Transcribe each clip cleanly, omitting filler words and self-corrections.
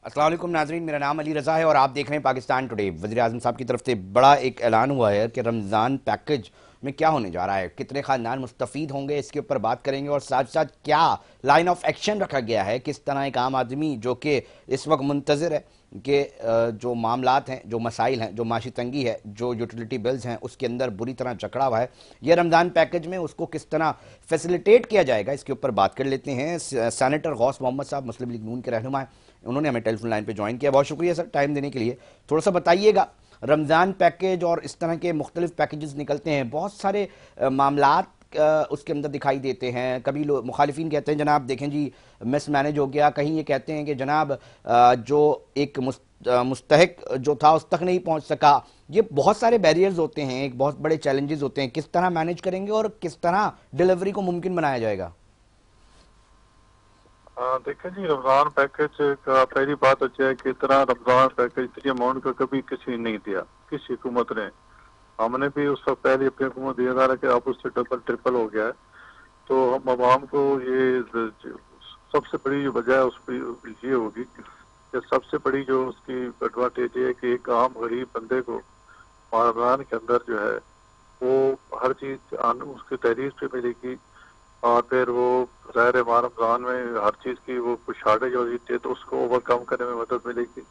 अस्सलाम वालेकुम नाज़रीन, मेरा नाम अली रज़ा है और आप देख रहे हैं पाकिस्तान टुडे। वज़ीर-ए-आज़म साहब की तरफ से बड़ा एक ऐलान हुआ है कि रमज़ान पैकेज में क्या होने जा रहा है, कितने ख़ानदान मुस्तफ़ीद होंगे, इसके ऊपर बात करेंगे और साथ साथ क्या लाइन ऑफ एक्शन रखा गया है, किस तरह एक आम आदमी जो कि इस वक्त मुंतज़िर है कि जो मामलात हैं, जो मसाइल हैं, जो माशी तंगी है, जो यूटिलिटी बिल्स हैं, उसके अंदर बुरी तरह जकड़ा हुआ है, ये रमज़ान पैकेज में उसको किस तरह फैसिलिटेट किया जाएगा, इसके ऊपर बात कर लेते हैं। सेनेटर गौस मोहम्मद साहब मुस्लिम लीग नून के रहनुमा हैं, उन्होंने हमें टेलीफोन लाइन पे ज्वाइन किया। बहुत शुक्रिया सर टाइम देने के लिए। थोड़ा सा बताइएगा, रमज़ान पैकेज और इस तरह के मुख्तलिफ पैकेजेस निकलते हैं, बहुत सारे मामलात उसके अंदर दिखाई देते हैं। कभी लोग मुखालिफिन कहते हैं जनाब देखें जी मिस मैनेज हो गया, कहीं ये कहते हैं कि जनाब जो एक मुस्तहिक जो था उस तक नहीं पहुंच सका। ये बहुत सारे बैरियर्स होते हैं, एक बहुत बड़े चैलेंजेस होते हैं, किस तरह मैनेज करेंगे और किस तरह डिलीवरी को मुमकिन बनाया जाएगा? देखें जी, रमज़ान पैकेज का पहली बात अच्छा है कि इतना रमज़ान पैकेज इतनी अमाउंट का कभी किसी ने नहीं दिया, किसी हुकूमत ने। हमने भी उस वक्त पहले अपनी हुकूमत दिया था कि अब उससे डबल ट्रिपल हो गया है। तो हम आवाम को ये सबसे बड़ी जो वजह है उसकी ये होगी कि सबसे बड़ी जो उसकी एडवांटेज है कि एक आम गरीब बंदे को रमज़ान के अंदर जो है वो हर चीज़ उसकी तहरीर पे मिलेगी। और फिर वो ज़ाहिर है रमज़ान में हर चीज़ की वो कुछ शार्टेज हो रही थी तो उसको ओवरकम करने में मदद मिलेगी।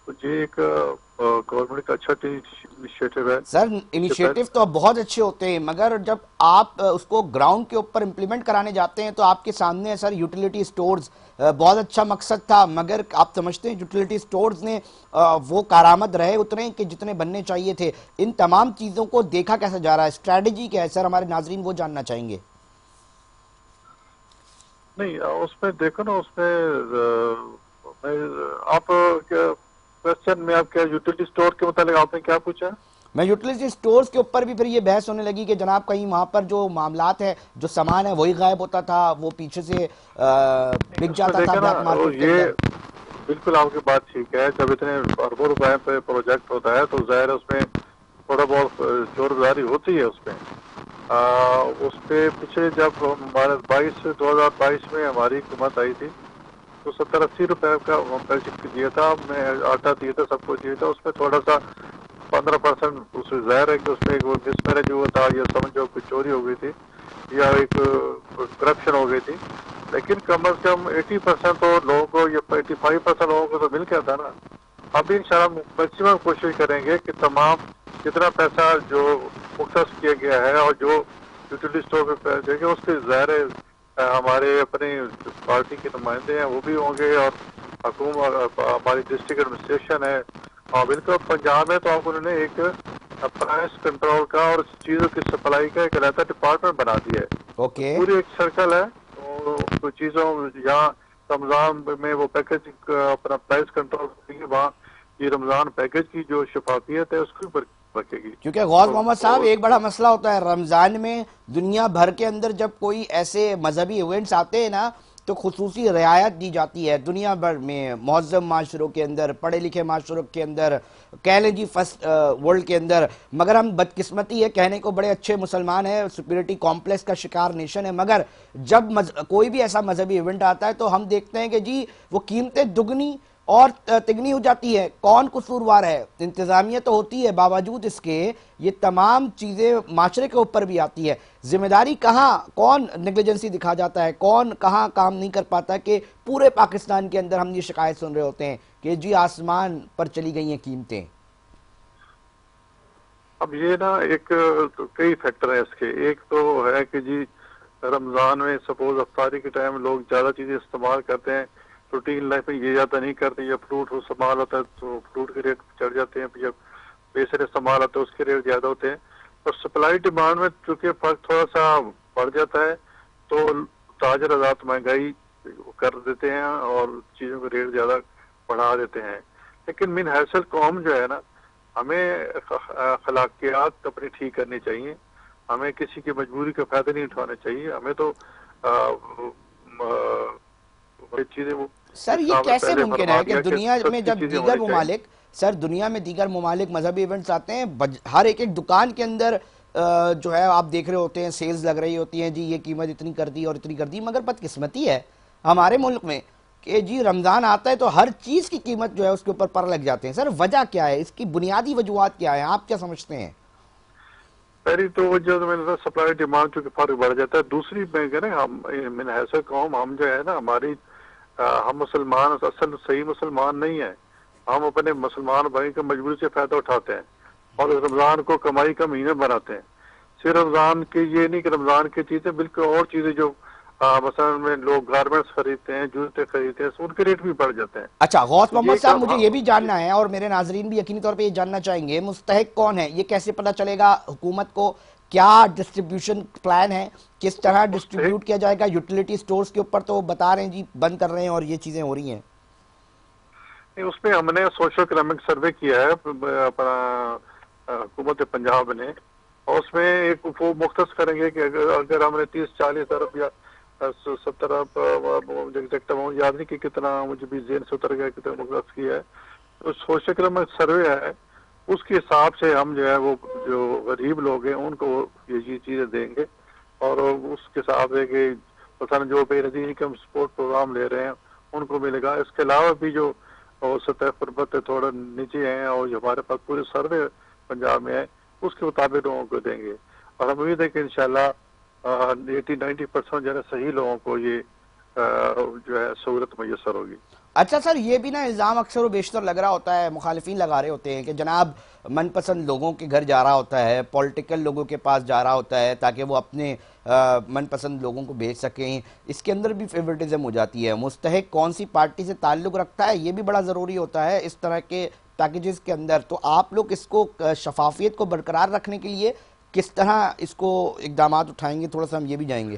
तो ये एक गवर्नमेंट का अच्छा इनिशिएटिव है। सर इनिशिएटिव तो बहुत अच्छे होते हैं, मगर जब आप उसको ग्राउंड के ऊपर इम्प्लीमेंट कराने जाते हैं तो आपके सामने है सर यूटिलिटी स्टोर्स। बहुत अच्छा मकसद था, मगर आप समझते हैं यूटिलिटी स्टोर्स ने वो कारामद रहे उतने कि जितने बनने चाहिए थे। इन तमाम चीज़ों को देखा कैसे जा रहा है, स्ट्रैटेजी क्या है सर? हमारे नाजरीन वो जानना चाहेंगे। नहीं, उसमें देखो ना, उसमें आप क्या क्वेश्चन में आप क्या यूटिलिटी स्टोर के मुताबिक आपने क्या पूछा? मैं यूटिलिटी स्टोर्स के ऊपर भी फिर ये बहस होने लगी कि जनाब कहीं वहां पर जो मामलात है, जो सामान है वही गायब होता था, वो पीछे से बिक जाता था ब्लैक मार्केट के ये अंदर। बिल्कुल आपकी बात ठीक है। जब इतने अरबों रुपए पे प्रोजेक्ट होता है तो जाहिर है उसमें थोड़ा बहुत जोरदारी होती है उसमें। उस पे पीछे जब हमारे 2022 में हमारी हुकूमत आई थी तो 70-80 रुपए का पैकेट दिया था, मैं आटा दिया था, सब कुछ दिया था। उसमें थोड़ा सा 15% उसमें ज़ाहिर है कि उसमें एक वो मिसमैनेज हुआ था, या समझो कुछ चोरी हो गई थी या एक करप्शन हो गई थी। लेकिन कम अज कम 80% तो लोगों को, या 85% लोगों को तो मिल गया था ना। अभी इंशाल्लाह मैक्सिमम कोशिश करेंगे कि तमाम जितना पैसा जो मुख्तस किया गया है और जो यूटिलिटी स्टोर पे पैसे देंगे उसके ज़ाहिर हमारे अपने पार्टी के नुमाइंदे हैं वो भी होंगे, और हुकूमत हमारी डिस्ट्रिक्ट एडमिनिस्ट्रेशन है। और बिल्कुल पंजाब में तो आपको उन्होंने एक प्राइस कंट्रोल का और चीज़ों की सप्लाई का एक अलग डिपार्टमेंट बना दिया है। ओके। पूरी एक सर्कल है, तो कुछ चीज़ों यहाँ रमज़ान में वो पैकेज अपना प्राइस कंट्रोल करेंगे, वहाँ ये रमज़ान पैकेज की जो शफाफियत है उसको भी रखेगी। क्योंकि गौस मोहम्मद साहब एक बड़ा मसला होता है रमज़ान में, दुनिया भर के अंदर जब कोई ऐसे मजहबी इवेंट्स आते हैं ना तो खुसूसी रियायत दी जाती है दुनिया भर में, मुहज़्ज़म माशरों के अंदर, पढ़े लिखे माशरों के अंदर, कह लें जी फर्स्ट वर्ल्ड के अंदर। मगर हम बदकिस्मती है, कहने को बड़े अच्छे मुसलमान हैं, सुपीरियरिटी कॉम्प्लेक्स का शिकार नेशन है, मगर जब कोई भी ऐसा मजहबी इवेंट आता है तो हम देखते हैं कि जी वो कीमतें दुगनी और तिगनी हो जाती है। कौन कसूरवार है? इंतजामिया तो होती है, बावजूद इसके ये तमाम चीज़ें माशरे के ऊपर भी आती है। जिम्मेदारी कहाँ, कौन नेग्लिजेंसी दिखा जाता है, कौन कहाँ काम नहीं कर पाता कि पूरे पाकिस्तान के अंदर हम ये शिकायत सुन रहे होते हैं कि जी आसमान पर चली गई हैं कीमतें। अब ये ना एक तो कई फैक्टर है इसके। एक तो है कि जी रमज़ान में सपोज अफ्तारी के टाइम लोग ज़्यादा चीज़ें इस्तेमाल करते हैं, रूटीन लाइफ में ये ज़्यादा नहीं करते। या फ्रूट इस्तेमाल होता है तो फ्रूट के रेट चढ़ जाते हैं, जब बेसर इस्तेमाल होता है उसके रेट ज़्यादा होते हैं। और सप्लाई डिमांड में चूँकि फर्क थोड़ा सा बढ़ जाता है तो ताजर आज़ाद महंगाई कर देते हैं और चीज़ों के रेट ज़्यादा बढ़ा देते हैं। लेकिन मिन हैसल कौम जो है ना, हमें अखलाकियात अपनी ठीक करनी चाहिए, हमें किसी की मजबूरी का फायदा नहीं उठाना चाहिए। हमें तो चीजें वो सर ये कैसे पहले मुमकिन फरमा है कि दिया कि दुनिया में सस्ती जब चीजें दीगर होनी चाहिए। ममालिक, सर दुनिया में दीगर ममालिक मजहबी इवेंट्स आते हैं, हर एक एक दुकान के अंदर जो है आप देख रहे होते हैं सेल्स लग रही होती हैं, जी ये कीमत इतनी कर दी और इतनी कर दी, मगर बदकिस्मती है हमारे मुल्क में کہ جی رمضان آتا ہے تو ہر چیز کی قیمت جو ہے اس کے اوپر پر لگ جاتے ہیں. سر وجہ کیا ہے, اس کی بنیادی وجوہات کیا ہیں, آپ کیا سمجھتے ہیں؟ پہلی تو وجہ تو میں نے سپلائی ڈیمانڈ چونکہ فرق بڑھ جاتا ہے. دوسری میں کہہ رہے ہیں ہم من حیث قوم ہم جو ہے نا ہماری ہم مسلمان اصل صحیح مسلمان نہیں ہیں. ہم اپنے مسلمان بھائی کے مجبوری سے فائدہ اٹھاتے ہیں اور اس رمضان کو کمائی کا مہینہ بناتے ہیں. صرف رمضان کے یہ نہیں کہ رمضان کی چیزیں بلکہ اور چیزیں جو مثلا میں لوگ گارمنٹس خریدتے ہیں, جوتے خریدتے ہیں, ان کے ریٹ بھی بڑھ جاتے ہیں. اچھا غوث محمد یہ صاحب, کام مجھے یہ بھی جاننا ہے اور میرے ناظرین بھی یقینی طور پہ یہ جاننا چاہیں گے, مستحق کون ہے, یہ کیسے پتہ چلے گا حکومت کو, کیا ڈسٹریبیوشن پلان ہے, کس طرح ڈسٹریبیوٹ کیا جائے گا؟ یوٹیلیٹی سٹورز کے اوپر تو بتا رہے ہیں جی بند کر رہے ہیں اور یہ چیزیں ہو رہی ہیں. اس میں ہم نے سوشل اکنامک سروے کیا ہے اپنا حکومت پنجاب نے, اور اس میں ایک وہ مختص کریں گے کہ اگر ہم نے 30-40 ارب یا 70 ارب ایگزیکٹ اماؤنٹ یاد نہیں کہ کتنا, مجھے بھی ذہن سے اتر گیا کتنا مختص کیا ہے. تو سوشل اکنامک سروے ہے, اس کے حساب سے ہم جو ہے وہ جو غریب لوگ ہیں ان کو یہ چیزیں دیں گے, اور اس کے حساب سے کہ مثلا جو بے نظیر انکم سپورٹ پروگرام لے رہے ہیں ان کو ملے گا. اس کے علاوہ بھی جو اور سطح قربت تھوڑا نیچے ہیں اور جو ہمارے پاس پورے سروے پنجاب میں ہے اس کے مطابق لوگوں کو دیں گے, اور ہم امید ہے کہ انشاءاللہ 80-90% جو ہے صحیح لوگوں کو یہ جو ہے سہولت میسر ہوگی. اچھا سر, یہ بھی نا الزام اکثر و بیشتر لگ رہا ہوتا ہے, مخالفین لگا رہے ہوتے ہیں کہ جناب من پسند لوگوں کے گھر جا رہا ہوتا ہے, پولیٹیکل لوگوں کے پاس جا رہا ہوتا ہے تاکہ وہ اپنے من پسند لوگوں کو بھیج سکیں. اس کے اندر بھی فیورٹزم ہو جاتی ہے. مستحق کون سی پارٹی سے تعلق رکھتا ہے یہ بھی بڑا ضروری ہوتا ہے اس طرح کے پیکیجز کے اندر. تو آپ لوگ اس کو شفافیت کو برقرار رکھنے کے لیے کس طرح اس کو اقدامات اٹھائیں گے, تھوڑا سا ہم یہ بھی جائیں گے.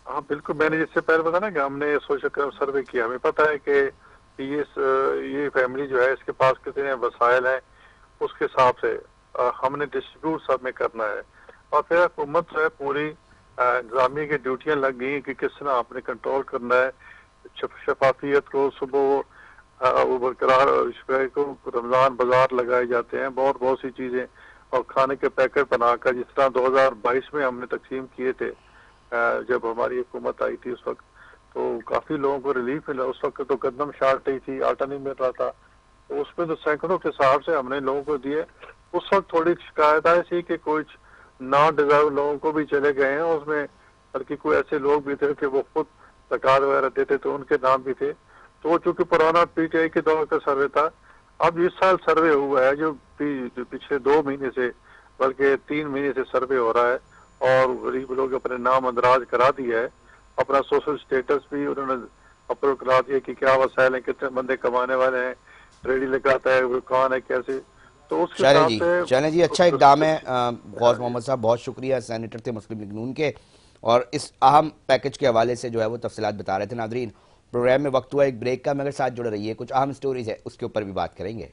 ہاں بالکل, میں نے جس سے پہلے بتایا نا کہ ہم نے سوشل سروے کیا, ہمیں پتہ ہے کہ یہ فیملی جو ہے اس کے پاس کتنے وسائل ہیں, اس کے حساب سے ہم نے ڈسٹریبیوٹ سب میں کرنا ہے. اور پھر حکومت جو ہے پوری انتظامیہ کی ڈیوٹیاں لگ گئی کہ کس طرح آپ نے کنٹرول کرنا ہے شفافیت کو. صبح وہ برقرار کو رمضان بازار لگائے جاتے ہیں, بہت سی چیزیں, اور کھانے کے پیکٹ بنا کر جس طرح 2022 میں ہم نے تقسیم کیے تھے جب ہماری حکومت آئی تھی اس وقت, تو کافی لوگوں کو ریلیف ملا. اس وقت تو گندم شارٹ ہی تھی, آٹا نہیں مل رہا تھا, تو اس میں تو سینکڑوں کے حساب سے ہم نے لوگوں کو دیے. اس وقت تھوڑی شکایت آئی تھی کہ کچھ نان ڈیزرو لوگوں کو بھی چلے گئے ہیں اس میں, بلکہ کوئی ایسے لوگ بھی تھے کہ وہ خود زکات وغیرہ دیتے تو ان کے نام بھی تھے. تو چونکہ پرانا پی ٹی آئی کے دور کا سروے تھا, اب اس سال سروے ہوا ہے جو پچھلے 2 مہینے سے بلکہ 3 مہینے سے سروے ہو رہا ہے, اور غریب لوگ اپنے نام اندراج کرا دیا ہے. اپنا سوشل سٹیٹس بھی انہوں نے اپروو کرا دیا کہ کیا وسائل ہیں, کتنے بندے کمانے والے ہیں, ریڈی لگاتا ہے, وہ کون ہے, کیسے. تو اس کے حساب سے چلیں جی, اچھا اقدام ہے. غوث محمد صاحب بہت شکریہ, سینیٹر تھے مسلم لیگ نون کے, اور اس اہم پیکج کے حوالے سے جو ہے وہ تفصیلات بتا رہے تھے. ناظرین, پروگرام میں وقت ہوا ایک بریک کا, مگر ساتھ جڑے رہیے, کچھ اہم سٹوریز ہے اس کے اوپر بھی بات کریں گے.